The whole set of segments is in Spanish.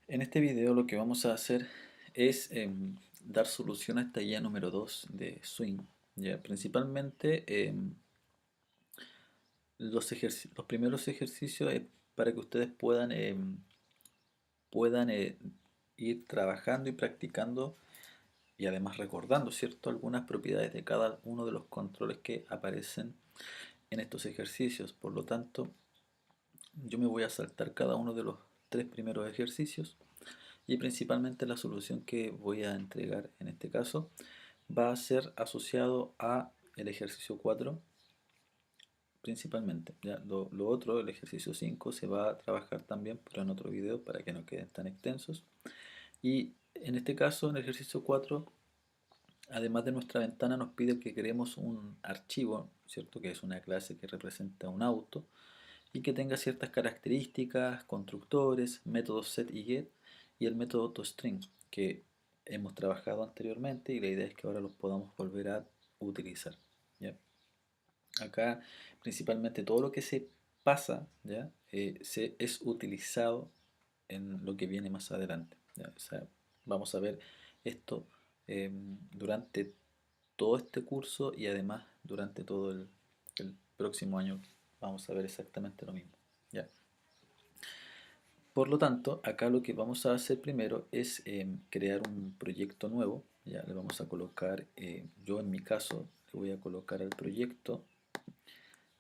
En este video lo que vamos a hacer es dar solución a esta guía número 2 de Swing. ¿Ya? Principalmente los primeros ejercicios es para que ustedes puedan ir trabajando y practicando y además recordando, ¿cierto? Algunas propiedades de cada uno de los controles que aparecen en estos ejercicios. Por lo tanto, yo me voy a saltar cada uno de los tres primeros ejercicios. Y principalmente la solución que voy a entregar en este caso va a ser asociado a el ejercicio 4 principalmente. ¿Ya? Lo otro, el ejercicio 5, se va a trabajar también, pero en otro video para que no queden tan extensos. Y en este caso, en el ejercicio 4, además de nuestra ventana, nos pide que creemos un archivo, ¿cierto? Que es una clase que representa un auto y que tenga ciertas características, constructores, métodos set y get y el método toString que hemos trabajado anteriormente y la idea es que ahora los podamos volver a utilizar. ¿Ya? Acá principalmente todo lo que se pasa ¿ya? Es utilizado en lo que viene más adelante. ¿Ya? O sea, vamos a ver esto durante todo este curso y además durante todo el próximo año vamos a ver exactamente lo mismo. ¿Ya? Por lo tanto, acá lo que vamos a hacer primero es crear un proyecto nuevo. Ya le vamos a colocar, yo en mi caso, le voy a colocar al proyecto,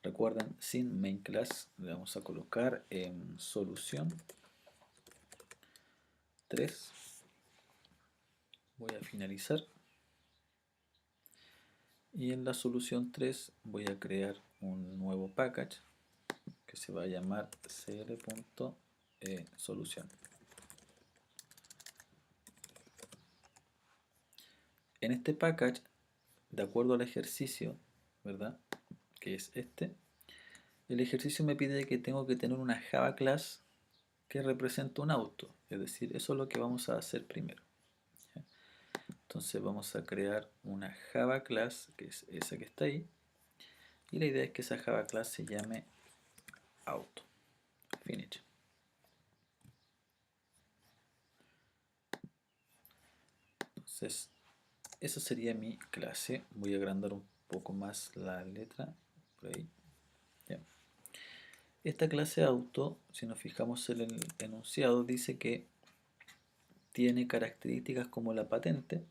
recuerden, sin main class, le vamos a colocar solución 3. Voy a finalizar. Y en la solución 3 voy a crear un nuevo package que se va a llamar cl.solución. En este package, de acuerdo al ejercicio, ¿verdad? Que es este, el ejercicio me pide que tengo que tener una Java class que representa un auto. Es decir, eso es lo que vamos a hacer primero. ¿Ya? Entonces vamos a crear una Java class, que es esa que está ahí. Y la idea es que esa Java class se llame auto. Finish. Entonces, esa sería mi clase. Voy a agrandar un poco más la letra. Por ahí. ¿Ya? Esta clase auto, si nos fijamos en el enunciado, dice que tiene características como la patente,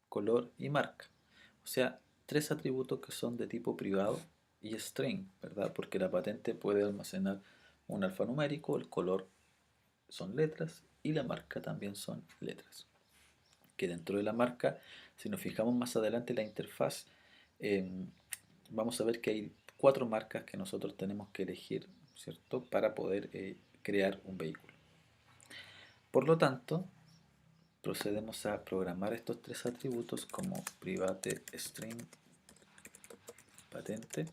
color y marca. O sea, tres atributos que son de tipo privado y string, ¿verdad? Porque la patente puede almacenar un alfanumérico, el color son letras y la marca también son letras. Que dentro de la marca, si nos fijamos más adelante en la interfaz, eh, vamos a ver que hay cuatro marcas que nosotros tenemos que elegir, ¿cierto? Para poder crear un vehículo. Por lo tanto, procedemos a programar estos tres atributos como private string patente,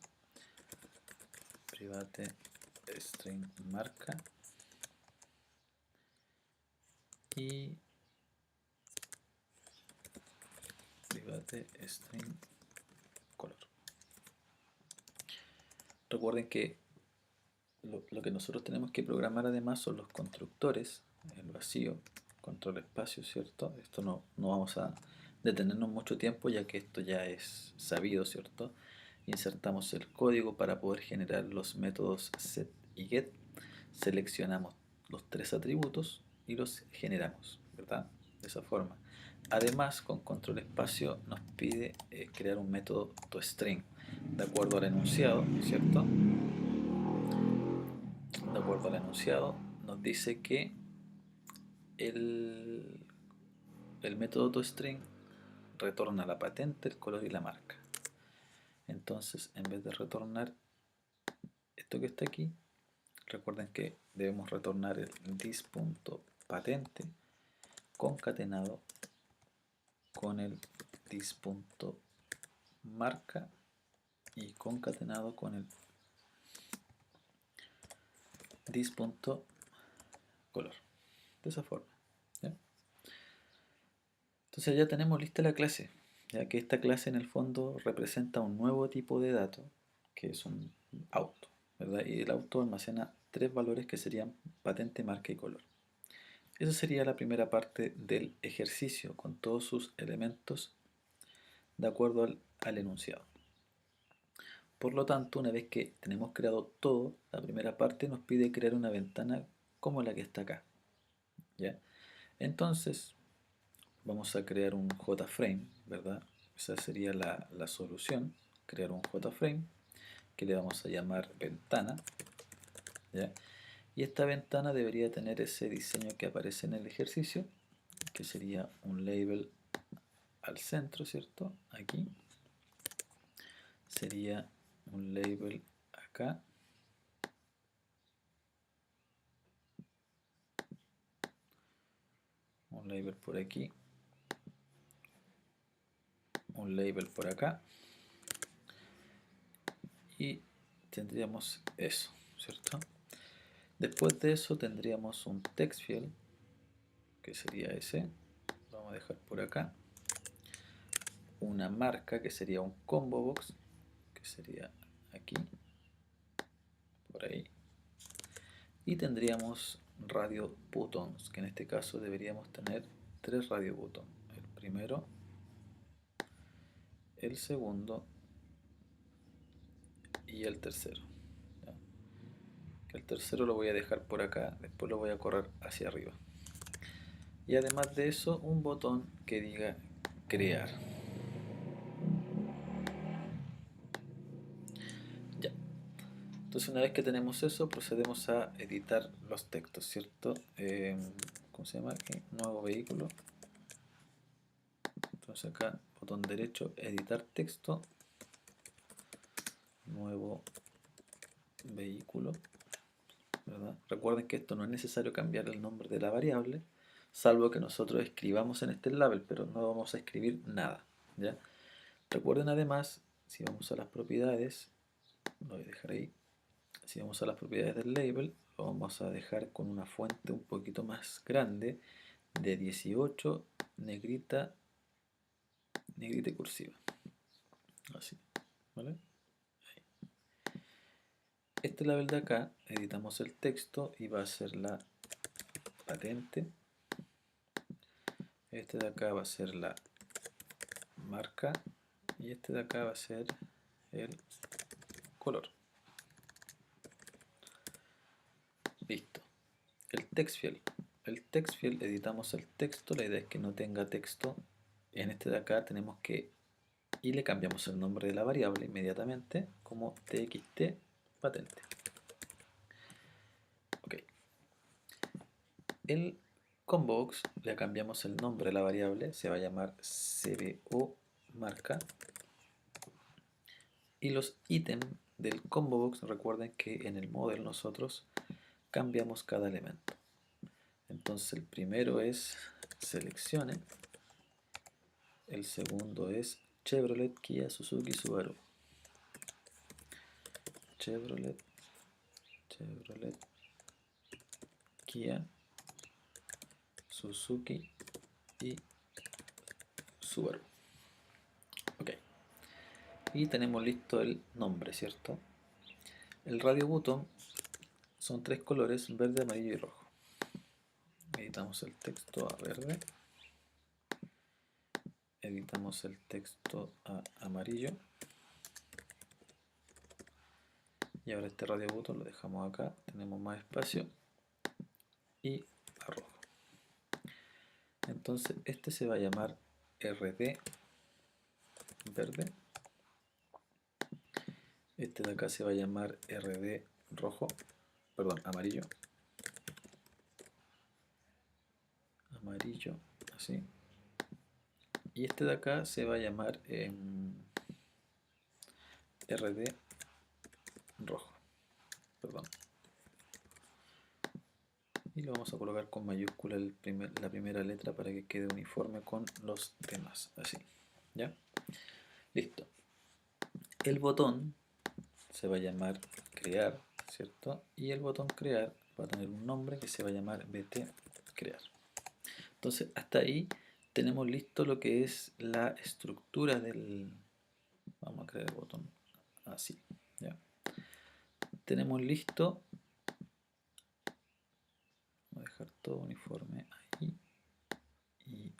private string marca y private string color. Recuerden que lo que nosotros tenemos que programar además son los constructores, el vacío, control espacio, ¿cierto? Esto no vamos a detenernos mucho tiempo ya que esto ya es sabido, ¿cierto? Insertamos el código para poder generar los métodos set y get, seleccionamos los tres atributos y los generamos, ¿verdad? De esa forma. Además, con control espacio nos pide crear un método toString de acuerdo al enunciado, ¿cierto? De acuerdo al enunciado, nos dice que el, el método toString retorna la patente, el color y la marca. Entonces, en vez de retornar esto que está aquí, recuerden que debemos retornar el dis.patente concatenado con el dis.marca y concatenado con el dis.color. De esa forma. ¿Ya? Entonces ya tenemos lista la clase, ya que esta clase en el fondo representa un nuevo tipo de dato, que es un auto, ¿verdad? Y el auto almacena tres valores que serían patente, marca y color. Esa sería la primera parte del ejercicio con todos sus elementos de acuerdo al enunciado. Por lo tanto, una vez que tenemos creado todo, la primera parte nos pide crear una ventana como la que está acá. ¿Ya? Entonces, vamos a crear un JFrame, ¿verdad? Esa sería la solución, crear un JFrame que le vamos a llamar ventana, ¿ya? Y esta ventana debería tener ese diseño que aparece en el ejercicio, que sería un label al centro, ¿cierto? Aquí. Sería un label acá. Un label por aquí. Un label por acá. Y tendríamos eso, ¿cierto? Después de eso tendríamos un text field, que sería ese. Lo vamos a dejar por acá. Una marca, que sería un combo box, que sería aquí, por ahí. Y tendríamos radio buttons, que en este caso deberíamos tener 3 radio buttons. El primero, el segundo y el tercero. ¿Ya? Que el tercero lo voy a dejar por acá, después lo voy a correr hacia arriba. Y además de eso, un botón que diga crear. Ya. Entonces una vez que tenemos eso, procedemos a editar los textos, ¿cierto? ¿Cómo se llama aquí? Nuevo vehículo. Entonces acá, botón derecho, editar texto. Nuevo vehículo, ¿verdad? Recuerden que esto no es necesario cambiar el nombre de la variable, salvo que nosotros escribamos en este label, pero no vamos a escribir nada, ¿ya? Recuerden además, si vamos a las propiedades, lo voy a dejar ahí, si vamos a las propiedades del label, lo vamos a dejar con una fuente un poquito más grande, de 18, negrita, negrita y cursiva, así, ¿vale? Este label de acá, editamos el texto y va a ser la patente. Este de acá va a ser la marca y este de acá va a ser el color. Listo. El text field. El text field, editamos el texto, la idea es que no tenga texto. En este de acá tenemos que, y le cambiamos el nombre de la variable inmediatamente como txt patente. Ok. El combobox le cambiamos el nombre de la variable, se va a llamar cbo marca. Y los ítems del combobox, recuerden que en el model nosotros cambiamos cada elemento. Entonces el primero es seleccione, el segundo es Chevrolet, Kia, Suzuki, Subaru. Chevrolet, Chevrolet, Kia, Suzuki y Subaru. Ok. Y tenemos listo el nombre, ¿cierto? El radio button son 3 colores, verde, amarillo y rojo. Editamos el texto a verde. Editamos el texto a amarillo. Y ahora este radio button lo dejamos acá. Tenemos más espacio. Y a rojo. Entonces este se va a llamar RD verde. Este de acá se va a llamar RD rojo. Perdón, amarillo. Amarillo, así. Y este de acá se va a llamar RD rojo. Perdón. Y lo vamos a colocar con mayúscula la primera letra para que quede uniforme con los demás. Así. ¿Ya? Listo. El botón se va a llamar crear, ¿cierto? Y el botón crear va a tener un nombre que se va a llamar bt crear. Entonces hasta ahí tenemos listo lo que es la estructura del... Vamos a crear el botón así, ¿ya? Tenemos listo... Voy a dejar todo uniforme ahí y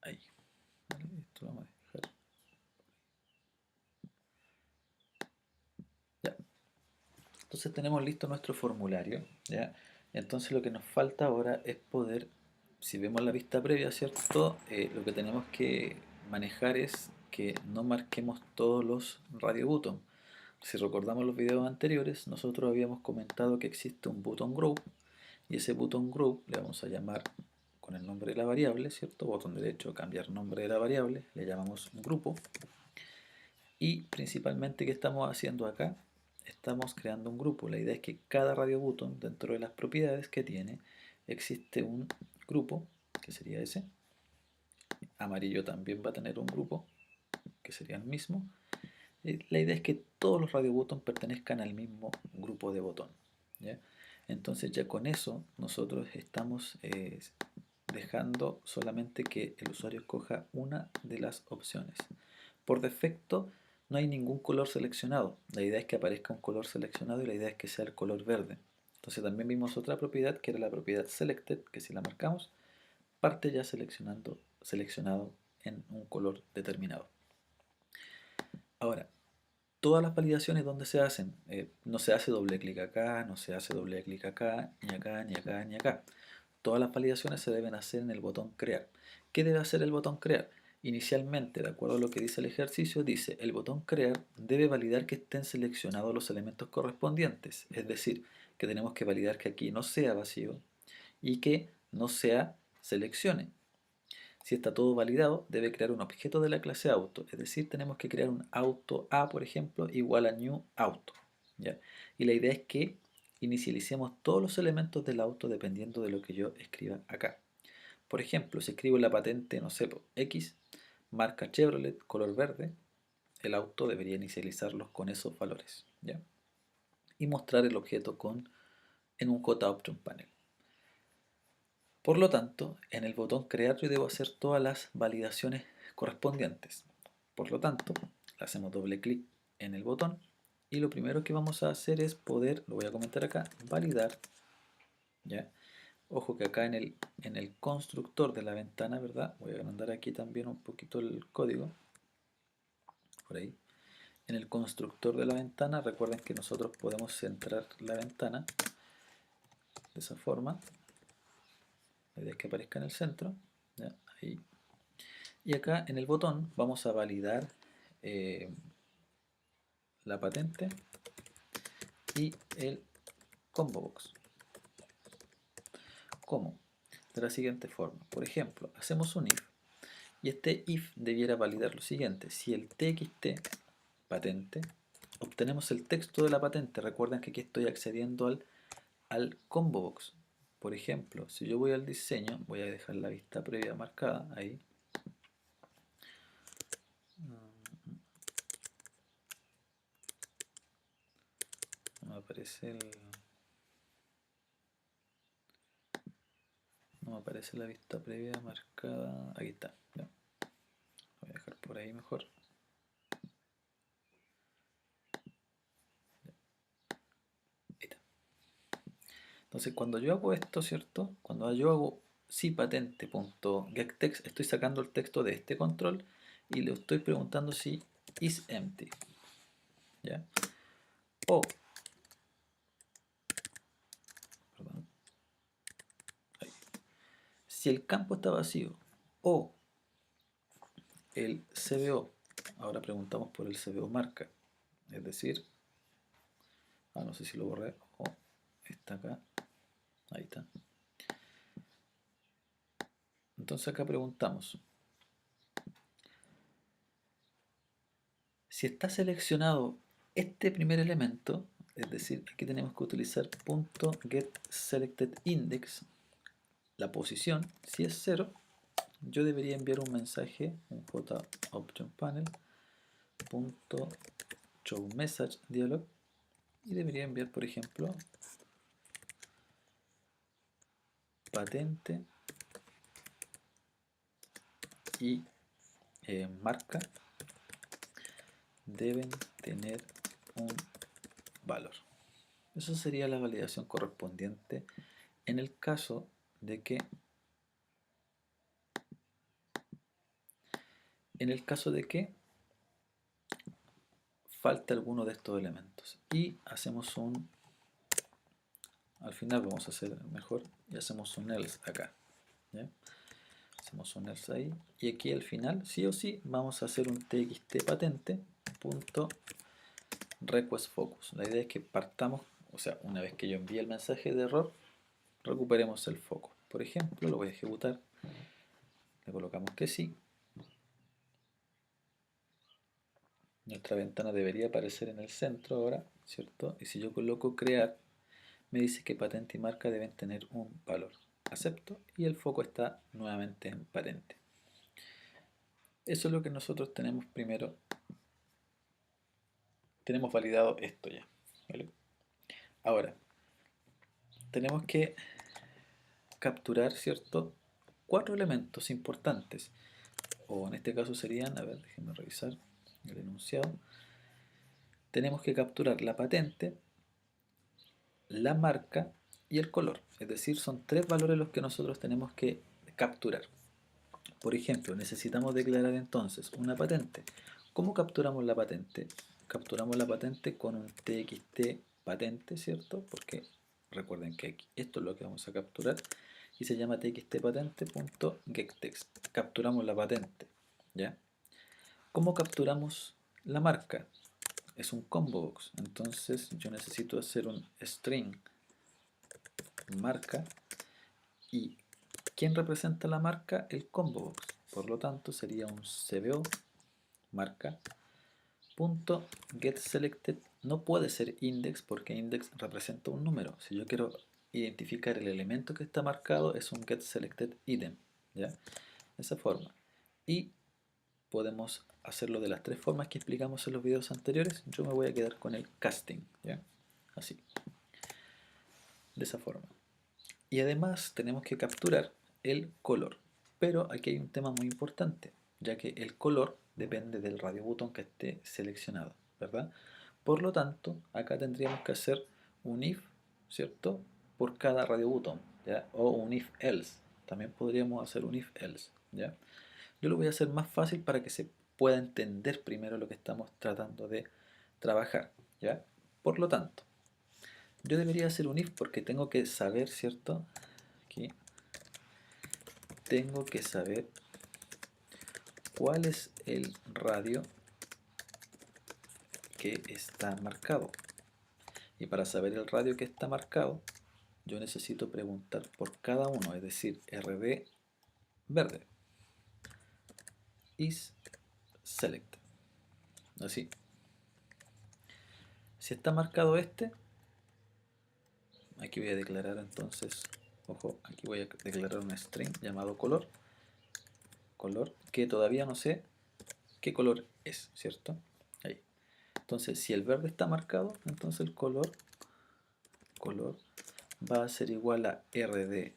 ahí. ¿Vale? Esto lo vamos a dejar. Ya. Entonces tenemos listo nuestro formulario, ¿ya? Entonces lo que nos falta ahora es poder, si vemos la vista previa, ¿cierto? Lo que tenemos que manejar es que no marquemos todos los radio button. Si recordamos los videos anteriores, nosotros habíamos comentado que existe un button group y ese button group le vamos a llamar con el nombre de la variable, ¿cierto? Botón derecho, cambiar nombre de la variable, le llamamos grupo. Y principalmente, ¿qué estamos haciendo acá? Estamos creando un grupo. La idea es que cada radio button, dentro de las propiedades que tiene, existe un grupo, que sería ese. Amarillo también va a tener un grupo, que sería el mismo. La idea es que todos los radio buttons pertenezcan al mismo grupo de botón, ¿ya? Entonces ya con eso nosotros estamos dejando solamente que el usuario escoja una de las opciones. Por defecto no hay ningún color seleccionado. La idea es que aparezca un color seleccionado y la idea es que sea el color verde. Entonces también vimos otra propiedad que era la propiedad selected, que si la marcamos parte ya seleccionado en un color determinado. Ahora, todas las validaciones donde se hacen, no se hace doble clic acá, no se hace doble clic acá, ni acá, ni acá, ni acá. Todas las validaciones se deben hacer en el botón crear. ¿Qué debe hacer el botón crear? Inicialmente, de acuerdo a lo que dice el ejercicio, dice el botón crear debe validar que estén seleccionados los elementos correspondientes. Es decir, que tenemos que validar que aquí no sea vacío y que no sea seleccione. Si está todo validado, debe crear un objeto de la clase auto. Es decir, tenemos que crear un auto A, por ejemplo, igual a new auto, ¿ya? Y la idea es que inicialicemos todos los elementos del auto dependiendo de lo que yo escriba acá. Por ejemplo, si escribo en la patente, no sé, X, marca Chevrolet, color verde, el auto debería inicializarlos con esos valores, ¿ya? Y mostrar el objeto en un JOption panel. Por lo tanto, en el botón crear yo debo hacer todas las validaciones correspondientes. Por lo tanto, le hacemos doble clic en el botón y lo primero que vamos a hacer es poder, lo voy a comentar acá, validar, ¿ya? Ojo que acá en el constructor de la ventana, ¿verdad? Voy a agrandar aquí también un poquito el código, por ahí. En el constructor de la ventana, recuerden que nosotros podemos centrar la ventana de esa forma. La idea es que aparezca en el centro, ¿ya? Ahí. Y acá en el botón vamos a validar la patente y el combo box. ¿Cómo? De la siguiente forma. Por ejemplo, hacemos un if y este if debiera validar lo siguiente. Si el txt patente, obtenemos el texto de la patente. Recuerden que aquí estoy accediendo al combo box. Por ejemplo, si yo voy al diseño, voy a dejar la vista previa marcada ahí. No me aparece no me aparece la vista previa marcada. Aquí está. ¿Ya? Lo voy a dejar por ahí mejor. Entonces cuando yo hago esto, ¿cierto? Cuando yo hago si patente.getText, estoy sacando el texto de este control y le estoy preguntando si is empty, ¿ya? O, perdón, ahí. Si el campo está vacío o el CBO, ahora preguntamos por el CBO marca, es decir, no sé si lo borré o está acá, ahí está. Entonces acá preguntamos si está seleccionado este primer elemento, es decir, aquí tenemos que utilizar .getSelectedIndex, la posición. Si es 0, yo debería enviar un mensaje, un JOptionPanel .showMessageDialog, y debería enviar, por ejemplo, patente y marca deben tener un valor. Eso sería la validación correspondiente en el caso de que en el caso de que falta alguno de estos elementos y hacemos un, al final vamos a hacer mejor y hacemos un else acá, ¿ya? Hacemos un else ahí y aquí al final sí o sí vamos a hacer un txt patente punto request focus. La idea es que partamos, o sea, una vez que yo envíe el mensaje de error, recuperemos el foco. Por ejemplo, lo voy a ejecutar, le colocamos que sí. Nuestra ventana debería aparecer en el centro ahora, ¿cierto? Y si yo coloco crear, me dice que patente y marca deben tener un valor. Acepto y el foco está nuevamente en patente. Eso es lo que nosotros tenemos primero. Tenemos validado esto ya, ¿vale? Ahora, tenemos que capturar, ¿cierto? 4 elementos importantes. O en este caso serían, a ver, déjenme revisar el enunciado. Tenemos que capturar la patente, la marca y el color. Es decir, son 3 valores los que nosotros tenemos que capturar. Por ejemplo, necesitamos declarar entonces una patente. ¿Cómo capturamos la patente? Capturamos la patente con un txt patente, ¿cierto? Porque recuerden que aquí, esto es lo que vamos a capturar y se llama txtpatente.getText. Capturamos la patente, ¿ya? ¿Cómo capturamos la marca? Es un combo box, entonces yo necesito hacer un string marca y ¿quién representa la marca? El combo box. Por lo tanto sería un cbo marca punto get selected. No puede ser index porque index representa un número. Si yo quiero identificar el elemento que está marcado es un get selected item, ¿ya? De esa forma. Y podemos hacerlo de las 3 formas que explicamos en los videos anteriores. Yo me voy a quedar con el casting, ¿ya? Así, de esa forma. Y además tenemos que capturar el color. Pero aquí hay un tema muy importante, ya que el color depende del radio botón que esté seleccionado, ¿verdad? Por lo tanto, acá tendríamos que hacer un if, ¿cierto? Por cada radio botón, ¿ya? O un if else. También podríamos hacer un if else, ¿ya? Yo lo voy a hacer más fácil para que se pueda entender primero lo que estamos tratando de trabajar, ¿ya? Por lo tanto, yo debería hacer un if porque tengo que saber, ¿cierto? Aquí tengo que saber cuál es el radio que está marcado. Y para saber el radio que está marcado, yo necesito preguntar por cada uno, es decir, rd verde is select. Así. Si está marcado este, aquí voy a declarar entonces, ojo, aquí voy a declarar un string llamado color, que todavía no sé qué color es, ¿cierto? Ahí. Entonces, si el verde está marcado, entonces el color va a ser igual a rd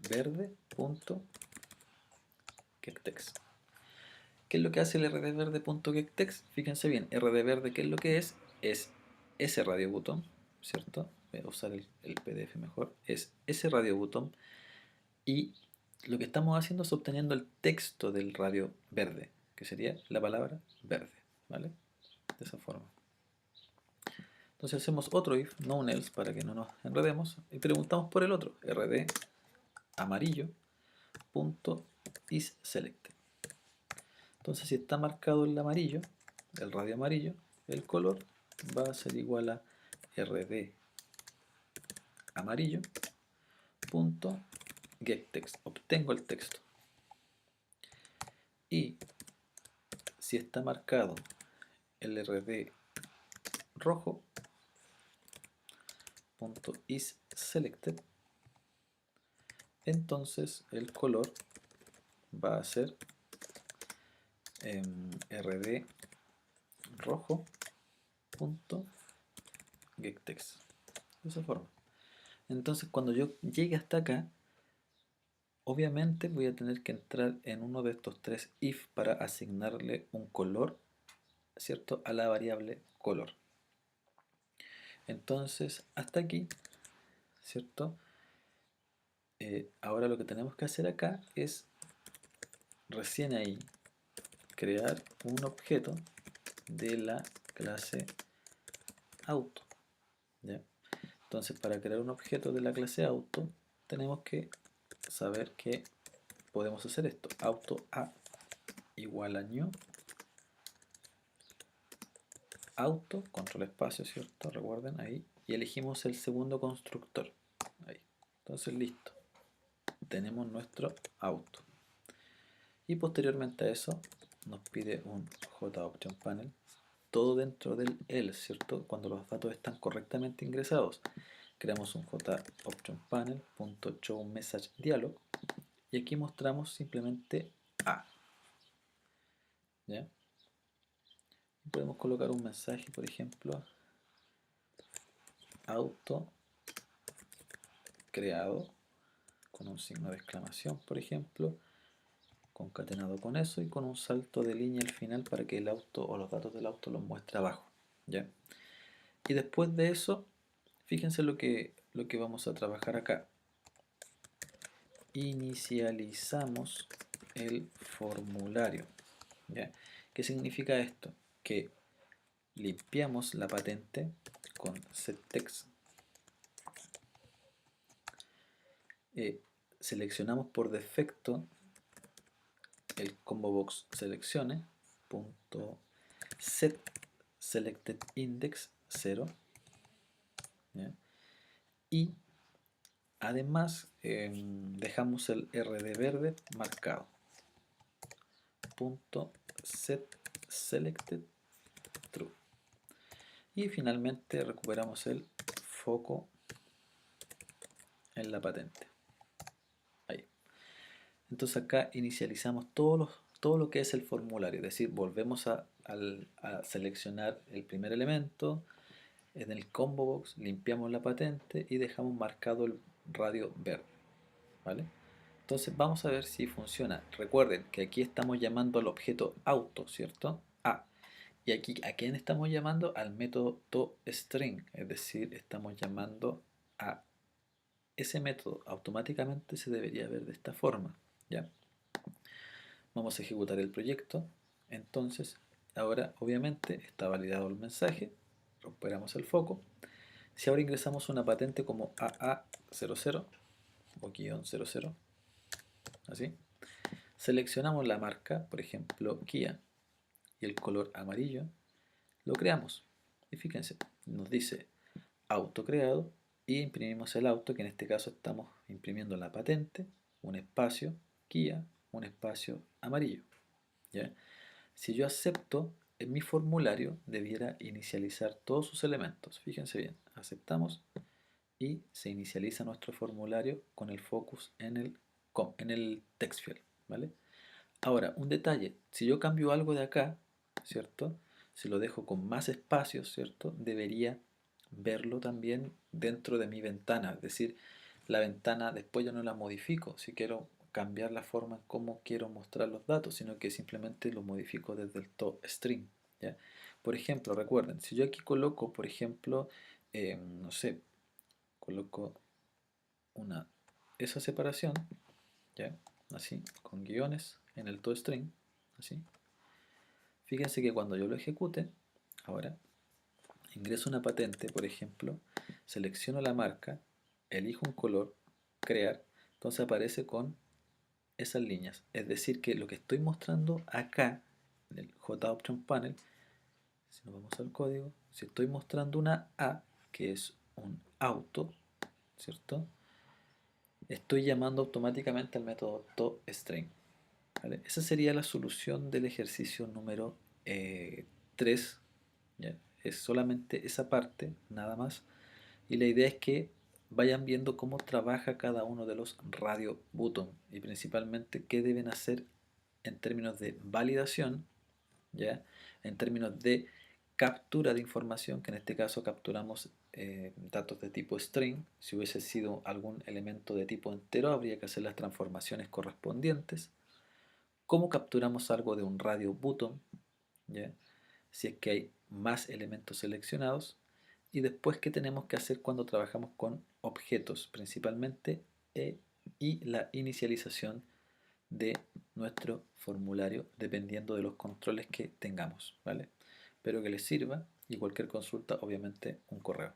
verde.getText. ¿Qué es lo que hace el rdverde.getText? Fíjense bien, rdverde, ¿qué es lo que es? Es ese radio botón, ¿cierto? Voy a usar el PDF mejor. Es ese radio botón y lo que estamos haciendo es obteniendo el texto del radio verde, que sería la palabra verde, ¿vale? De esa forma. Entonces hacemos otro if, no un else, para que no nos enredemos, y preguntamos por el otro, rd amarillo.isSelect. Entonces si está marcado el amarillo, el radio amarillo, el color va a ser igual a rd amarillo.getText. Obtengo el texto. Y si está marcado el rd rojo.isSelected, entonces el color va a ser rd rojo.getText. De esa forma. Entonces cuando yo llegue hasta acá, obviamente voy a tener que entrar en uno de estos 3 if para asignarle un color, ¿cierto? A la variable color. Entonces hasta aquí, ¿cierto? Ahora lo que tenemos que hacer acá es recién ahí crear un objeto de la clase auto, ¿ya? Entonces, para crear un objeto de la clase auto tenemos que saber que podemos hacer esto: auto a igual a new auto, control espacio, ¿cierto? Recuerden ahí, y elegimos el segundo constructor ahí. Entonces, listo, tenemos nuestro auto. Y posteriormente a eso nos pide un JOptionPanel, todo dentro del else, ¿cierto? Cuando los datos están correctamente ingresados, creamos un JOptionPanel.showMessageDialog y aquí mostramos simplemente A, ¿ya? Y podemos colocar un mensaje, por ejemplo, auto creado, con un signo de exclamación, por ejemplo, concatenado con eso y con un salto de línea al final para que el auto o los datos del auto los muestre abajo, ¿ya? Y después de eso, fíjense lo que vamos a trabajar acá. Inicializamos el formulario, ¿ya? ¿Qué significa esto? Que limpiamos la patente con setText, seleccionamos por defecto el combo box seleccione punto set selected index 0, ¿ya? Y además dejamos el RD verde marcado punto set selected true, y finalmente recuperamos el foco en la patente ahí. Entonces acá inicializamos todo lo que es el formulario, es decir, volvemos a seleccionar el primer elemento en el combo box, limpiamos la patente y dejamos marcado el radio verde, ¿vale? Entonces vamos a ver si funciona. Recuerden que aquí estamos llamando al objeto auto, ¿cierto? A. Y aquí, ¿a quién estamos llamando? Al método toString, es decir, estamos llamando a ese método. Automáticamente se debería ver de esta forma, ¿ya? Vamos a ejecutar el proyecto. Entonces, ahora obviamente está validado el mensaje. Recuperamos el foco. Si ahora ingresamos una patente como AA00 o -00, así, seleccionamos la marca, por ejemplo Kia, y el color amarillo, lo creamos. Y fíjense, nos dice auto creado y imprimimos el auto, que en este caso estamos imprimiendo la patente, un espacio Kia, un espacio amarillo, ¿ya? Si yo acepto, en mi formulario debiera inicializar todos sus elementos. Fíjense bien, aceptamos y se inicializa nuestro formulario con el focus en el text field, ¿vale? Ahora, un detalle, si yo cambio algo de acá, ¿cierto? Si lo dejo con más espacios, ¿cierto? Debería verlo también dentro de mi ventana, es decir, la ventana después yo no la modifico si quiero cambiar la forma en cómo quiero mostrar los datos, sino que simplemente lo modifico desde el toString, ¿ya? Por ejemplo, recuerden, si yo aquí coloco, por ejemplo, no sé, coloco esa separación, ¿ya? Así, con guiones en el toString, así. Fíjense que cuando yo lo ejecute, ahora ingreso una patente, por ejemplo, selecciono la marca, elijo un color, crear, entonces aparece con esas líneas. Es decir, que lo que estoy mostrando acá, en el JOptionPanel, si nos vamos al código, si estoy mostrando una A, que es un auto, ¿cierto? Estoy llamando automáticamente al método toString, ¿vale? Esa sería la solución del ejercicio número 3, ¿ya? Es solamente esa parte, nada más. Y la idea es que vayan viendo cómo trabaja cada uno de los radio button y principalmente qué deben hacer en términos de validación, ¿ya? En términos de captura de información, que en este caso capturamos datos de tipo string. Si hubiese sido algún elemento de tipo entero, habría que hacer las transformaciones correspondientes. ¿Cómo capturamos algo de un radio button? ¿Ya? Si es que hay más elementos seleccionados. Y después, ¿qué tenemos que hacer cuando trabajamos con objetos? Principalmente y la inicialización de nuestro formulario dependiendo de los controles que tengamos, ¿vale? Espero que les sirva y cualquier consulta, obviamente, un correo.